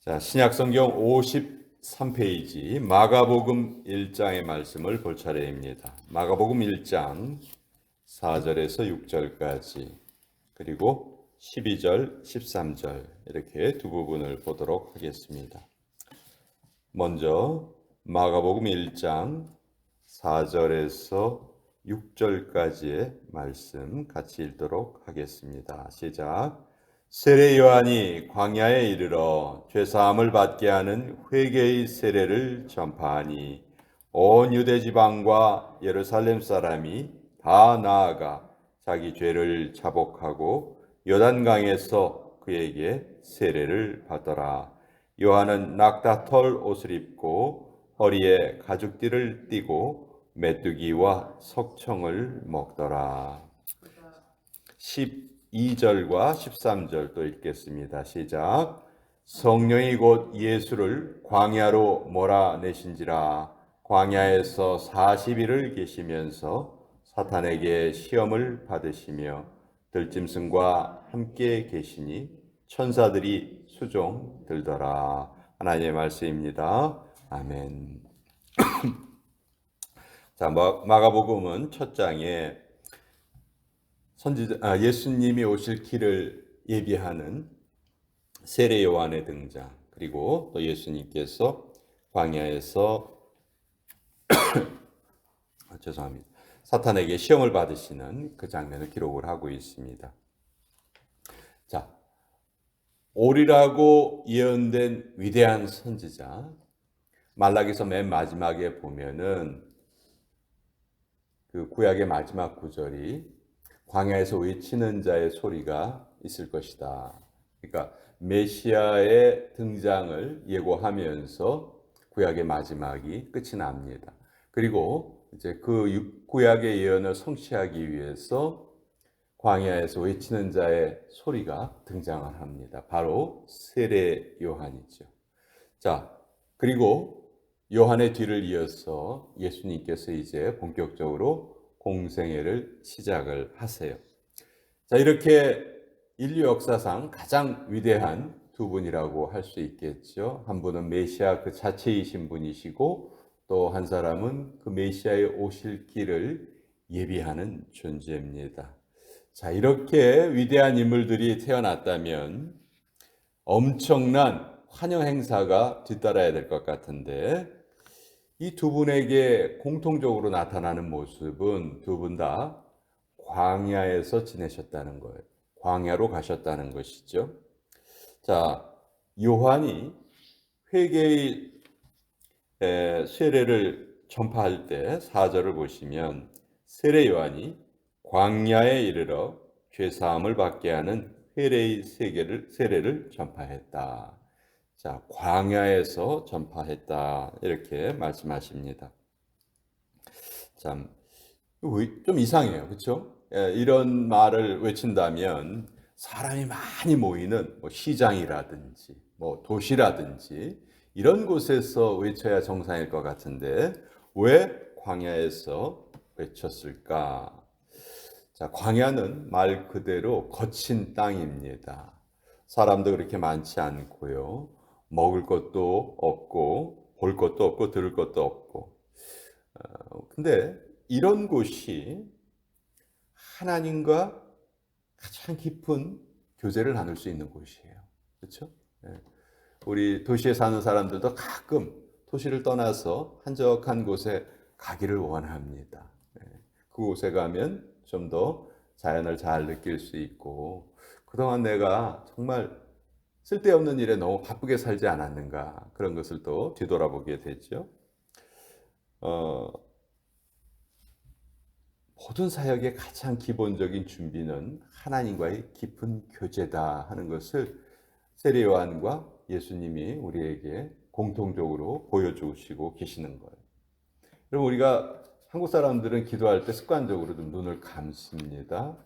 자, 신약성경 53페이지 마가복음 1장의 말씀을 볼 차례입니다. 마가복음 1장 4절에서 6절까지 그리고 12절, 13절 이렇게 두 부분을 보도록 하겠습니다. 먼저 마가복음 1장 4절에서 6절까지의 말씀 같이 읽도록 하겠습니다. 시작. 세례 요한이 광야에 이르러 죄사함을 받게 하는 회개의 세례를 전파하니 온 유대 지방과 예루살렘 사람이 다 나아가 자기 죄를 자복하고 요단강에서 그에게 세례를 받더라. 요한은 낙타털 옷을 입고 허리에 가죽띠를 띠고 메뚜기와 석청을 먹더라. 12절과 13절 또 읽겠습니다. 시작. 성령이 곧 예수를 광야로 몰아내신지라. 광야에서 40일을 계시면서 사탄에게 시험을 받으시며 들짐승과 함께 계시니 천사들이 수종 들더라. 하나님의 말씀입니다. 아멘. 자, 마가복음은 첫 장에 예수님이 오실 길을 예비하는 세례 요한의 등장, 그리고 또 예수님께서 광야에서 사탄에게 시험을 받으시는 그 장면을 기록을 하고 있습니다. 자, 오리라고 예언된 위대한 선지자 말라기서 맨 마지막에 보면은 그 구약의 마지막 구절이 광야에서 외치는 자의 소리가 있을 것이다. 그러니까 메시아의 등장을 예고하면서 구약의 마지막이 끝이 납니다. 그리고 이제 그 구약의 예언을 성취하기 위해서 광야에서 외치는 자의 소리가 등장을 합니다. 바로 세례 요한이죠. 자, 그리고 요한의 뒤를 이어서 예수님께서 이제 본격적으로 공생애를 시작을 하세요. 자, 이렇게 인류 역사상 가장 위대한 두 분이라고 할 수 있겠죠. 한 분은 메시아 그 자체이신 분이시고 또 한 사람은 그 메시아의 오실 길을 예비하는 존재입니다. 자, 이렇게 위대한 인물들이 태어났다면 엄청난 환영 행사가 뒤따라야 될 것 같은데 이 두 분에게 공통적으로 나타나는 모습은 두 분 다 광야에서 지내셨다는 거예요. 광야로 가셨다는 것이죠. 자, 요한이 회개의 세례를 전파할 때 4절을 보시면 세례 요한이 광야에 이르러 죄사함을 받게 하는 회개의 세례를 전파했다. 자, 광야에서 전파했다 이렇게 말씀하십니다. 참 좀 이상해요, 그렇죠? 이런 말을 외친다면 사람이 많이 모이는 시장이라든지 도시라든지 이런 곳에서 외쳐야 정상일 것 같은데 왜 광야에서 외쳤을까? 자, 광야는 말 그대로 거친 땅입니다. 사람도 그렇게 많지 않고요. 먹을 것도 없고 볼 것도 없고 들을 것도 없고 근데 이런 곳이 하나님과 가장 깊은 교제를 나눌 수 있는 곳이에요. 그렇죠? 우리 도시에 사는 사람들도 가끔 도시를 떠나서 한적한 곳에 가기를 원합니다. 그곳에 가면 좀 더 자연을 잘 느낄 수 있고 그동안 내가 정말 쓸데없는 일에 너무 바쁘게 살지 않았는가 그런 것을 또 뒤돌아보게 되죠. 모든 사역의 가장 기본적인 준비는 하나님과의 깊은 교제다 하는 것을 세례 요한과 예수님이 우리에게 공통적으로 보여주시고 계시는 거예요. 그럼 우리가 한국 사람들은 기도할 때 습관적으로 좀 눈을 감습니다.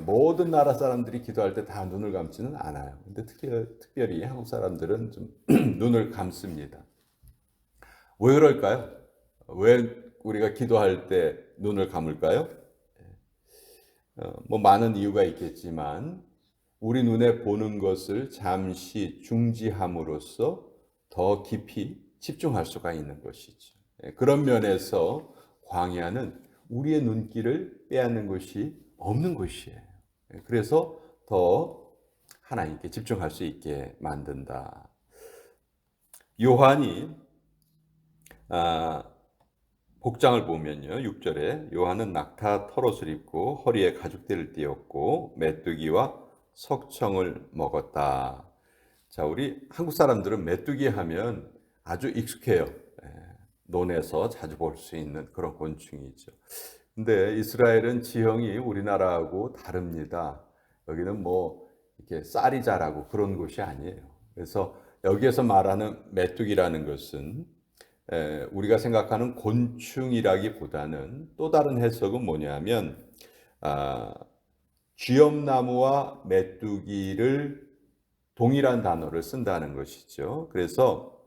모든 나라 사람들이 기도할 때 다 눈을 감지는 않아요. 근데 특별히 한국 사람들은 좀 눈을 감습니다. 왜 그럴까요? 왜 우리가 기도할 때 눈을 감을까요? 많은 이유가 있겠지만 우리 눈에 보는 것을 잠시 중지함으로써 더 깊이 집중할 수가 있는 것이죠. 그런 면에서 광야는 우리의 눈길을 빼앗는 것이 없는 것이에요. 그래서 더 하나님께 집중할 수 있게 만든다. 요한이 복장을 보면요, 6절에 요한은 낙타 털옷을 입고 허리에 가죽대를 띠었고 메뚜기와 석청을 먹었다. 자, 우리 한국 사람들은 메뚜기 하면 아주 익숙해요. 논에서 자주 볼 수 있는 그런 곤충이죠. 근데 이스라엘은 지형이 우리나라하고 다릅니다. 여기는 뭐 이렇게 쌀이 자라고 그런 곳이 아니에요. 그래서 여기에서 말하는 메뚜기라는 것은 우리가 생각하는 곤충이라기보다는 또 다른 해석은 뭐냐면 쥐엄나무와 메뚜기를 동일한 단어를 쓴다는 것이죠. 그래서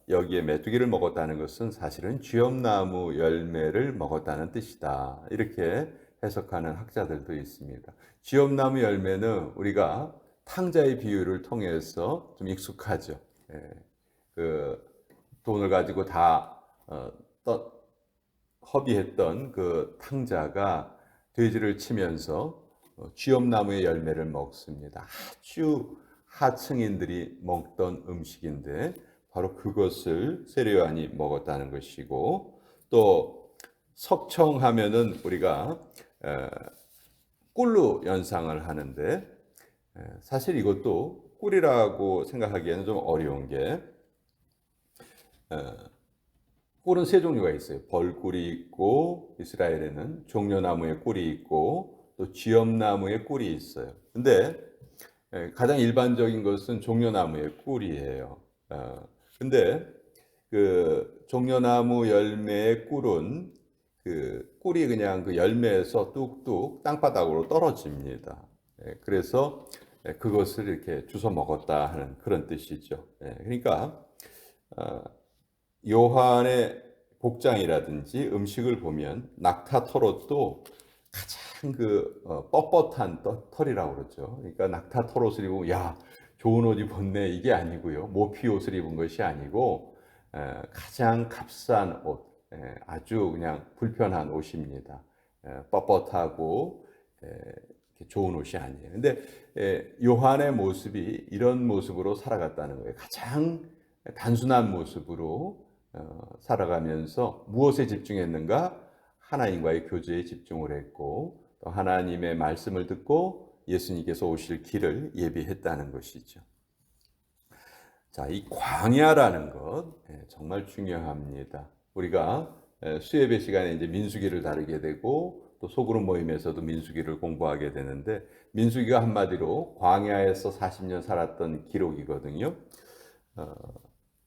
여기에 메뚜기를 먹었다는 것은 사실은 쥐엄나무 열매를 먹었다는 뜻이다. 이렇게 해석하는 학자들도 있습니다. 쥐엄나무 열매는 우리가 탕자의 비유를 통해서 좀 익숙하죠. 그 돈을 가지고 다 허비했던 그 탕자가 돼지를 치면서 쥐엄나무의 열매를 먹습니다. 아주 하층인들이 먹던 음식인데 바로 그것을 세례 요한이 먹었다는 것이고, 또 석청하면은 우리가 꿀로 연상을 하는데 사실 이것도 꿀이라고 생각하기에는 좀 어려운 게 꿀은 세 종류가 있어요. 벌꿀이 있고 이스라엘에는 종려나무의 꿀이 있고 또 쥐엄나무의 꿀이 있어요. 근데 가장 일반적인 것은 종려나무의 꿀이에요. 근데 그 종려나무 열매의 꿀은 그 꿀이 그냥 그 열매에서 뚝뚝 땅바닥으로 떨어집니다. 그래서 그것을 이렇게 주워 먹었다 하는 그런 뜻이죠. 그러니까 요한의 복장이라든지 음식을 보면 낙타 털옷도 가장 그 뻣뻣한 털이라고 그러죠. 그러니까 낙타 털옷을 입으면 야 좋은 옷 입었네 이게 아니고요. 모피 옷을 입은 것이 아니고 가장 값싼 옷, 아주 그냥 불편한 옷입니다. 뻣뻣하고 좋은 옷이 아니에요. 근데 요한의 모습이 이런 모습으로 살아갔다는 거예요. 가장 단순한 모습으로 살아가면서 무엇에 집중했는가? 하나님과의 교제에 집중을 했고 또 하나님의 말씀을 듣고 예수님께서 오실 길을 예비했다는 것이죠. 자, 이 광야라는 것 정말 중요합니다. 우리가 수예배 시간에 이제 민수기를 다루게 되고 또 소그룹 모임에서도 민수기를 공부하게 되는데 민수기가 한마디로 광야에서 40년 살았던 기록이거든요.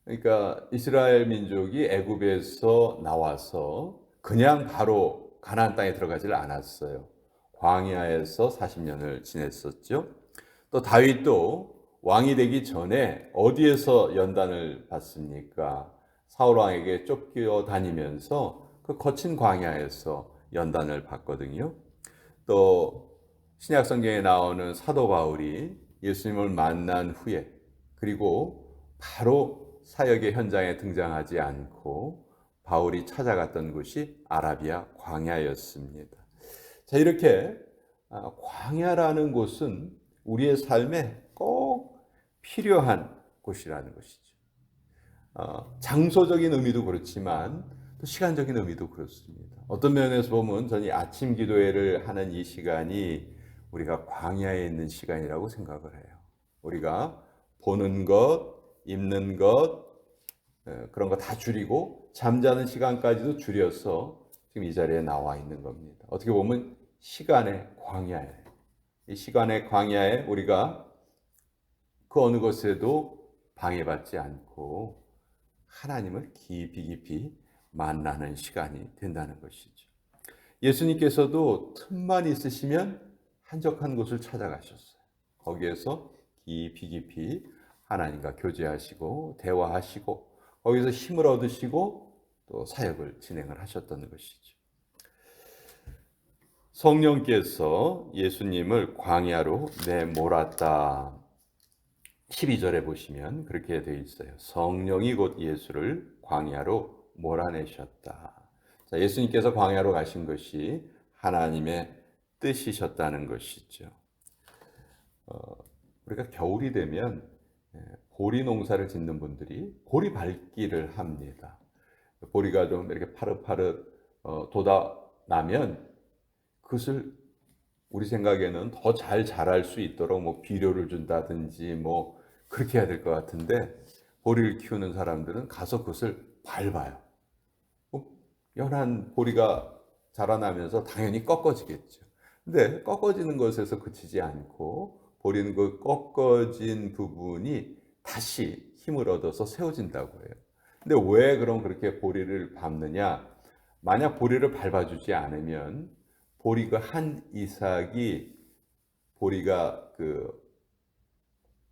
그러니까 이스라엘 민족이 애굽에서 나와서 그냥 바로 가나안 땅에 들어가지를 않았어요. 광야에서 40년을 지냈었죠. 또 다윗도 왕이 되기 전에 어디에서 연단을 받습니까? 사울 왕에게 쫓겨 다니면서 그 거친 광야에서 연단을 받거든요. 또 신약 성경에 나오는 사도 바울이 예수님을 만난 후에 그리고 바로 사역의 현장에 등장하지 않고 바울이 찾아갔던 곳이 아라비아 광야였습니다. 자, 이렇게 광야라는 곳은 우리의 삶에 꼭 필요한 곳이라는 것이죠. 장소적인 의미도 그렇지만 또 시간적인 의미도 그렇습니다. 어떤 면에서 보면 저는 아침 기도회를 하는 이 시간이 우리가 광야에 있는 시간이라고 생각을 해요. 우리가 보는 것, 입는 것, 그런 거 다 줄이고 잠자는 시간까지도 줄여서 지금 이 자리에 나와 있는 겁니다. 어떻게 보면 시간의 광야에, 이 시간의 광야에 우리가 그 어느 것에도 방해받지 않고 하나님을 깊이 만나는 시간이 된다는 것이죠. 예수님께서도 틈만 있으시면 한적한 곳을 찾아가셨어요. 거기에서 깊이 하나님과 교제하시고 대화하시고 거기서 힘을 얻으시고 또 사역을 진행을 하셨던 것이죠. 성령께서 예수님을 광야로 내몰았다. 12절에 보시면 그렇게 되어 있어요. 성령이 곧 예수를 광야로 몰아내셨다. 자, 예수님께서 광야로 가신 것이 하나님의 뜻이셨다는 것이죠. 우리가 겨울이 되면 보리 농사를 짓는 분들이 보리 밟기를 합니다. 보리가 좀 이렇게 파릇파릇 돋아나면 그것을 우리 생각에는 더 잘 자랄 수 있도록 뭐 비료를 준다든지 뭐 그렇게 해야 될 것 같은데, 보리를 키우는 사람들은 가서 그것을 밟아요. 연한 보리가 자라나면서 당연히 꺾어지겠죠. 근데 꺾어지는 것에서 그치지 않고 보리는 그 꺾어진 부분이 다시 힘을 얻어서 세워진다고 해요. 근데 왜 그럼 그렇게 보리를 밟느냐? 만약 보리를 밟아주지 않으면 보리 그 한 이삭이 보리가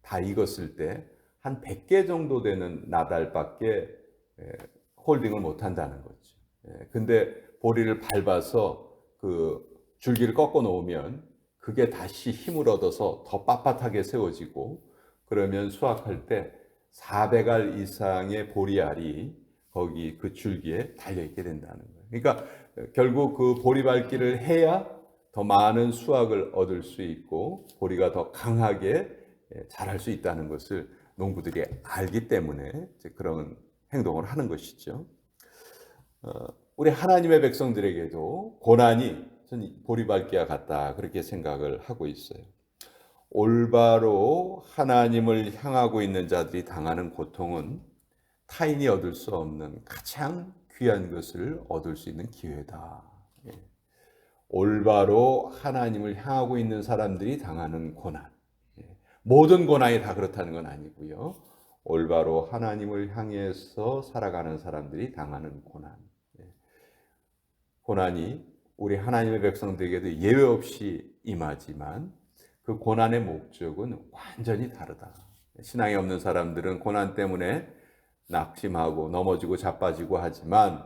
다 익었을 때 한 100개 정도 되는 나달밖에 홀딩을 못 한다는 거죠. 근데 보리를 밟아서 그 줄기를 꺾어 놓으면 그게 다시 힘을 얻어서 더 빳빳하게 세워지고, 그러면 수확할 때 400알 이상의 보리알이 거기 그 줄기에 달려 있게 된다는 거예요. 그러니까 결국 그 보리 밟기를 해야 더 많은 수확을 얻을 수 있고 보리가 더 강하게 자랄 수 있다는 것을 농부들이 알기 때문에 그런 행동을 하는 것이죠. 우리 하나님의 백성들에게도 고난이 보리 밟기와 같다, 그렇게 생각을 하고 있어요. 올바로 하나님을 향하고 있는 자들이 당하는 고통은 타인이 얻을 수 없는 가장 귀한 것을 얻을 수 있는 기회다. 올바로 하나님을 향하고 있는 사람들이 당하는 고난, 모든 고난이 다 그렇다는 건 아니고요. 올바로 하나님을 향해서 살아가는 사람들이 당하는 고난, 고난이 우리 하나님의 백성들에게도 예외 없이 임하지만 그 고난의 목적은 완전히 다르다. 신앙이 없는 사람들은 고난 때문에 낙심하고 넘어지고 자빠지고 하지만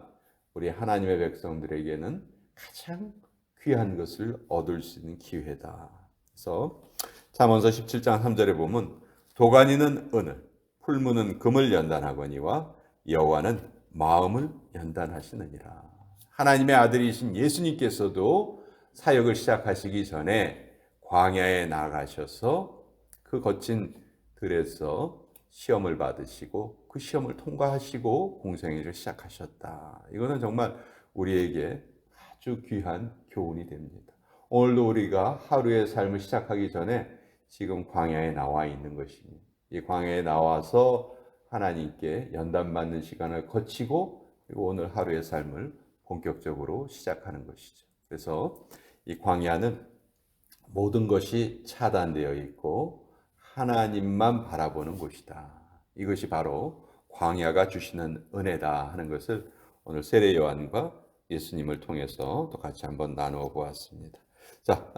우리 하나님의 백성들에게는 가장 귀한 것을 얻을 수 있는 기회다. 그래서 잠언서 17장 3절에 보면 도가니는 은을, 풀무는 금을 연단하거니와 여호와는 마음을 연단하시느니라. 하나님의 아들이신 예수님께서도 사역을 시작하시기 전에 광야에 나가셔서 그 거친 들에서 시험을 받으시고 그 시험을 통과하시고 공생애를 시작하셨다. 이거는 정말 우리에게 아주 귀한 교훈이 됩니다. 오늘도 우리가 하루의 삶을 시작하기 전에 지금 광야에 나와 있는 것입니다. 이 광야에 나와서 하나님께 연단받는 시간을 거치고 그리고 오늘 하루의 삶을 본격적으로 시작하는 것이죠. 그래서 이 광야는 모든 것이 차단되어 있고 하나님만 바라보는 곳이다. 이것이 바로 광야가 주시는 은혜다 하는 것을 오늘 세례 요한과 예수님을 통해서 또 같이 한번 나누어 보았습니다. 자,